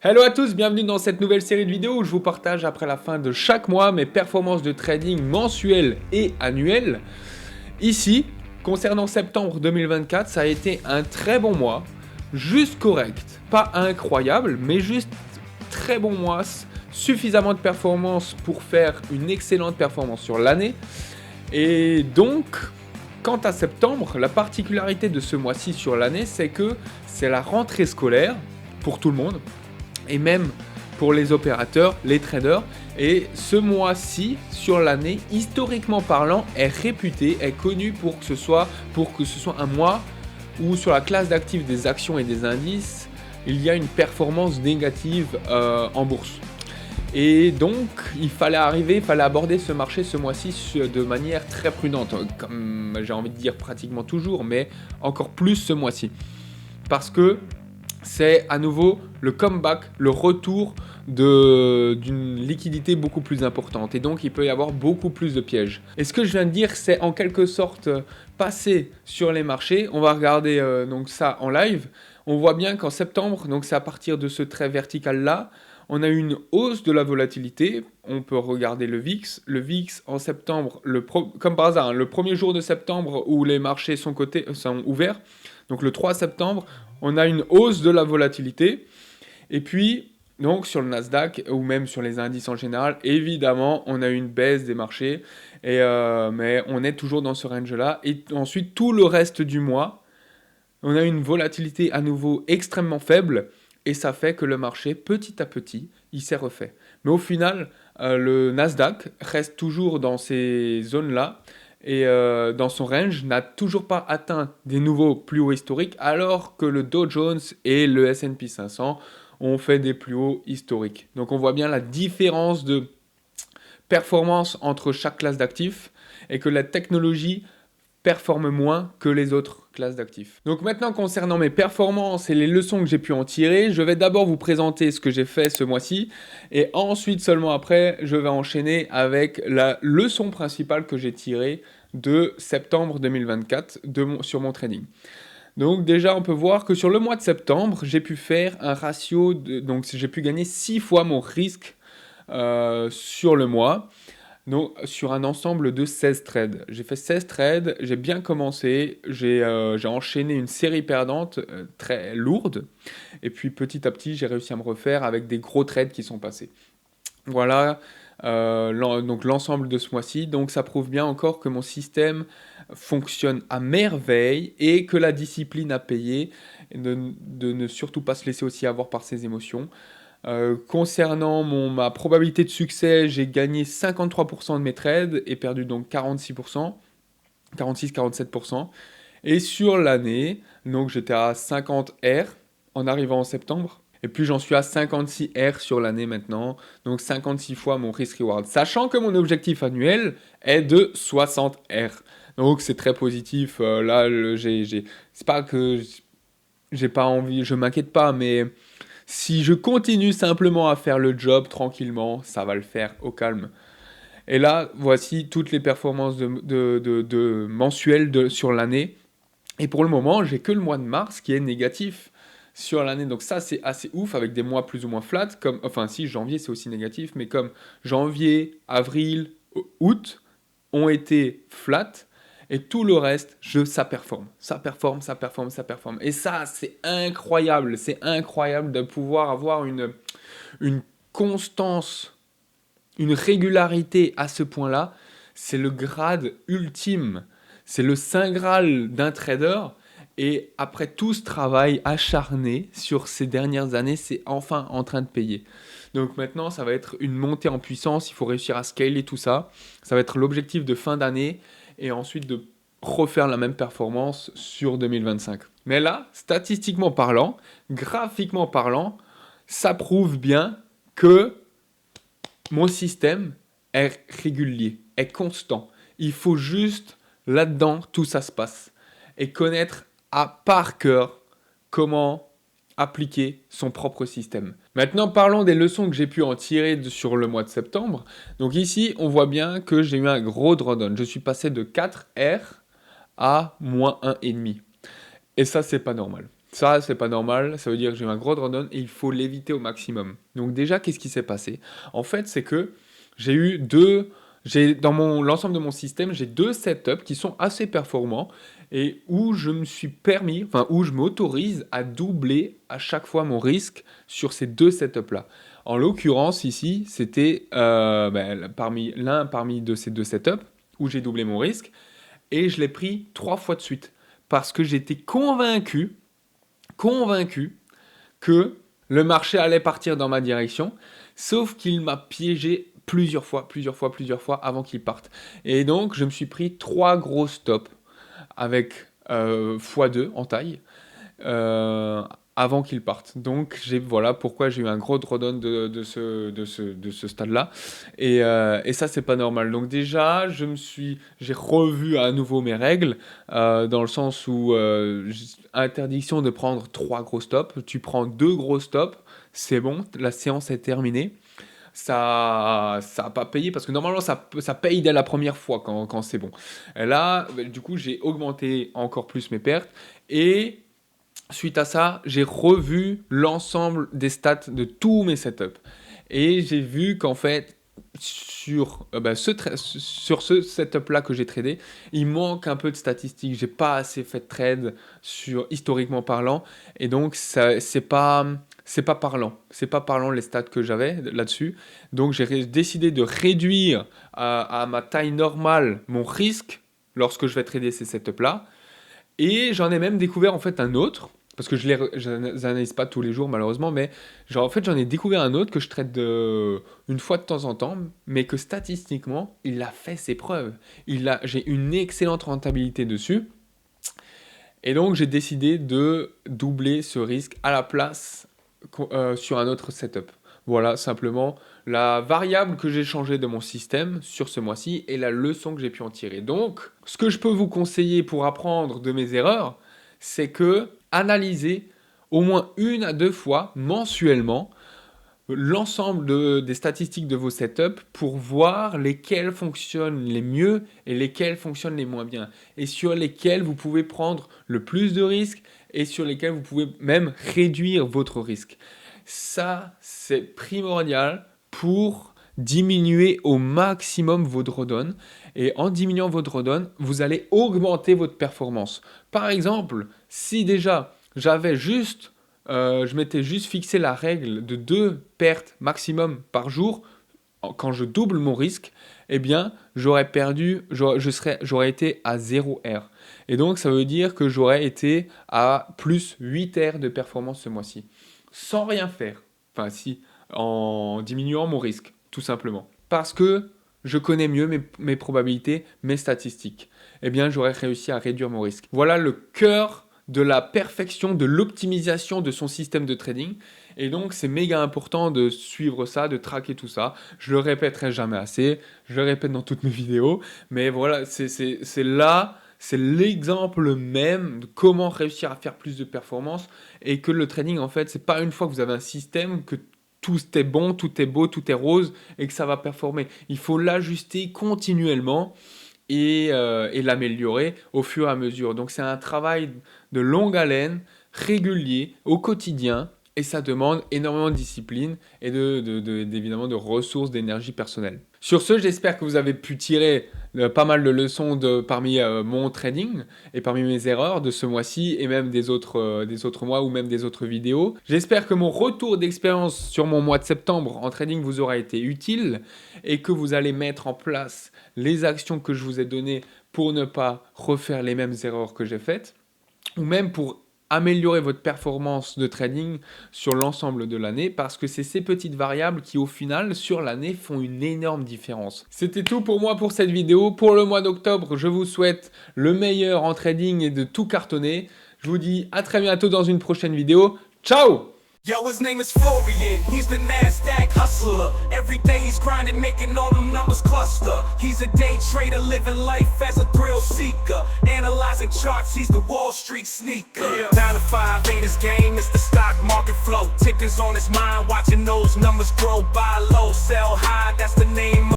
Hello à tous, bienvenue dans cette nouvelle série de vidéos où je vous partage après la fin de chaque mois mes performances de trading mensuelles et annuelles. Ici, concernant septembre 2024, ça a été un très bon mois, juste correct, pas incroyable, mais juste très bon mois, suffisamment de performance pour faire une excellente performance sur l'année. Et donc, quant à septembre, la particularité de ce mois-ci sur l'année, c'est que c'est la rentrée scolaire pour tout le monde. Et même pour les opérateurs, les traders. Et ce mois-ci, sur l'année, historiquement parlant, est réputé, est connu pour que ce soit un mois où sur la classe d'actifs des actions et des indices, il y a une performance négative en bourse. Et donc, il fallait aborder ce marché ce mois-ci de manière très prudente, comme j'ai envie de dire pratiquement toujours, mais encore plus ce mois-ci. Parce que c'est à nouveau le comeback, le retour d'une liquidité beaucoup plus importante. Et donc, il peut y avoir beaucoup plus de pièges. Et ce que je viens de dire, c'est en quelque sorte passer sur les marchés. On va regarder donc ça en live. On voit bien qu'en septembre, donc c'est à partir de ce trait vertical-là, on a eu une hausse de la volatilité. On peut regarder le VIX. Le VIX en septembre, comme par hasard, le premier jour de septembre où les marchés sont ouverts, donc le 3 septembre, on a une hausse de la volatilité. Et puis, donc sur le Nasdaq ou même sur les indices en général, évidemment, on a une baisse des marchés. Mais on est toujours dans ce range-là. Et ensuite, tout le reste du mois, on a une volatilité à nouveau extrêmement faible. Et ça fait que le marché, petit à petit, il s'est refait. Mais au final, le Nasdaq reste toujours dans ces zones-là. Et dans son range, n'a toujours pas atteint des nouveaux plus hauts historiques, alors que le Dow Jones et le S&P 500 ont fait des plus hauts historiques. Donc on voit bien la différence de performance entre chaque classe d'actifs et que la technologie performe moins que les autres classes d'actifs. Donc maintenant, concernant mes performances et les leçons que j'ai pu en tirer, je vais d'abord vous présenter ce que j'ai fait ce mois-ci et ensuite, seulement après, je vais enchaîner avec la leçon principale que j'ai tirée de septembre 2024 sur mon trading. Donc déjà, on peut voir que sur le mois de septembre, j'ai pu faire un ratio, donc j'ai pu gagner 6 fois mon risque sur le mois. Donc, sur un ensemble de 16 trades. J'ai fait 16 trades, j'ai bien commencé, j'ai enchaîné une série perdante très lourde, et puis petit à petit, j'ai réussi à me refaire avec des gros trades qui sont passés. Voilà donc l'ensemble de ce mois-ci. Donc ça prouve bien encore que mon système fonctionne à merveille et que la discipline a payé, et de ne surtout pas se laisser aussi avoir par ses émotions. Concernant ma probabilité de succès, j'ai gagné 53% de mes trades et perdu donc 46%, 46-47%. Et sur l'année, donc j'étais à 50 R en arrivant en septembre. Et puis j'en suis à 56 R sur l'année maintenant, donc 56 fois mon risk reward. Sachant que mon objectif annuel est de 60 R. Donc c'est très positif. Là, c'est pas que j'ai pas envie, je m'inquiète pas, mais si je continue simplement à faire le job tranquillement, ça va le faire au calme. Et là, voici toutes les performances mensuelles sur l'année. Et pour le moment, j'ai que le mois de mars qui est négatif sur l'année. Donc ça, c'est assez ouf avec des mois plus ou moins flats. Enfin, si, janvier, c'est aussi négatif. Mais comme janvier, avril, août ont été flats, et tout le reste, ça performe. Ça performe, ça performe, ça performe. Et ça, c'est incroyable. C'est incroyable de pouvoir avoir une constance, une régularité à ce point-là. C'est le grade ultime. C'est le saint graal d'un trader. Et après tout ce travail acharné sur ces dernières années, c'est enfin en train de payer. Donc maintenant, ça va être une montée en puissance. Il faut réussir à scaler tout ça. Ça va être l'objectif de fin d'année. Et ensuite de refaire la même performance sur 2025. Mais là, statistiquement parlant, graphiquement parlant, ça prouve bien que mon système est régulier, est constant. Il faut juste, là-dedans, tout ça se passe. Et connaître par cœur comment appliquer son propre système. Maintenant, parlons des leçons que j'ai pu en tirer sur le mois de septembre. Donc ici, on voit bien que j'ai eu un gros drawdown. Je suis passé de 4 R à moins 1,5. Et ça, c'est pas normal. Ça, c'est pas normal, ça veut dire que j'ai eu un gros drawdown et il faut l'éviter au maximum. Donc déjà, qu'est-ce qui s'est passé? En fait, c'est que j'ai eu dans l'ensemble de mon système, j'ai 2 setups qui sont assez performants et où je me suis permis, enfin où je m'autorise à doubler à chaque fois mon risque sur ces 2 setups-là. En l'occurrence, ici, c'était parmi de ces 2 setups où j'ai doublé mon risque et je l'ai pris 3 fois de suite parce que j'étais convaincu que le marché allait partir dans ma direction, sauf qu'il m'a piégé plusieurs fois avant qu'il parte. Et donc, je me suis pris 3 gros stops avec x2 en taille avant qu'il parte. Donc, voilà pourquoi j'ai eu un gros drawdown de ce stade-là. Et ça, c'est pas normal. Donc déjà, j'ai revu à nouveau mes règles, dans le sens où interdiction de prendre 3 gros stops. Tu prends 2 gros stops, c'est bon, la séance est terminée. Ça a pas payé parce que normalement ça paye dès la première fois quand c'est bon. Et là, du coup, j'ai augmenté encore plus mes pertes et suite à ça, j'ai revu l'ensemble des stats de tous mes setups. Et j'ai vu qu'en fait, sur ce setup-là que j'ai tradé, il manque un peu de statistiques. J'ai pas assez fait de trade historiquement parlant. Et donc, c'est pas parlant. C'est pas parlant les stats que j'avais là-dessus. Donc, j'ai décidé de réduire à ma taille normale mon risque lorsque je vais trader ces setups-là. Et j'en ai même découvert en fait un autre, parce que je n'analyse pas tous les jours malheureusement, mais en fait j'en ai découvert un autre que je traite une fois de temps en temps, mais que statistiquement il a fait ses preuves. J'ai une excellente rentabilité dessus. Et donc j'ai décidé de doubler ce risque à la place sur un autre setup. Voilà simplement la variable que j'ai changée de mon système sur ce mois-ci et la leçon que j'ai pu en tirer. Donc, ce que je peux vous conseiller pour apprendre de mes erreurs, c'est que analysez au moins 1 à 2 fois mensuellement l'ensemble des statistiques de vos setups pour voir lesquels fonctionnent les mieux et lesquels fonctionnent les moins bien et sur lesquels vous pouvez prendre le plus de risques et sur lesquels vous pouvez même réduire votre risque. Ça, c'est primordial pour diminuer au maximum vos drawdowns. Et en diminuant vos drawdowns, vous allez augmenter votre performance. Par exemple, si déjà je m'étais juste fixé la règle de 2 pertes maximum par jour, quand je double mon risque, eh bien, j'aurais été à 0 R. Et donc, ça veut dire que j'aurais été à plus 8 R de performance ce mois-ci. Sans rien faire. Enfin, si, en diminuant mon risque, tout simplement. Parce que je connais mieux mes probabilités, mes statistiques. Eh bien, j'aurais réussi à réduire mon risque. Voilà le cœur de la perfection, de l'optimisation de son système de trading. Et donc, c'est méga important de suivre ça, de traquer tout ça. Je le répéterai jamais assez. Je le répète dans toutes mes vidéos. Mais voilà, c'est l'exemple même de comment réussir à faire plus de performance et que le trading, en fait, c'est pas une fois que vous avez un système que tout est bon, tout est beau, tout est rose et que ça va performer. Il faut l'ajuster continuellement et l'améliorer au fur et à mesure. Donc, c'est un travail de longue haleine, régulier, au quotidien et ça demande énormément de discipline et évidemment de ressources d'énergie personnelle. Sur ce, j'espère que vous avez pu tirer pas mal de leçons parmi mon trading et parmi mes erreurs de ce mois-ci et même des autres mois ou même des autres vidéos. J'espère que mon retour d'expérience sur mon mois de septembre en trading vous aura été utile et que vous allez mettre en place les actions que je vous ai données pour ne pas refaire les mêmes erreurs que j'ai faites ou même pour améliorer votre performance de trading sur l'ensemble de l'année parce que c'est ces petites variables qui au final sur l'année font une énorme différence. C'était tout pour moi pour cette vidéo. Pour le mois d'octobre, je vous souhaite le meilleur en trading et de tout cartonner. Je vous dis à très bientôt dans une prochaine vidéo. Ciao! Yo, his name is Florian, he's the NASDAQ hustler. Every day he's grinding, making all them numbers cluster. He's a day trader, living life as a thrill seeker. Analyzing charts, he's the Wall Street sneaker. 9 to 5 ain't his game, it's the stock market flow. Tickers on his mind, watching those numbers grow. Buy low, sell high, that's the name of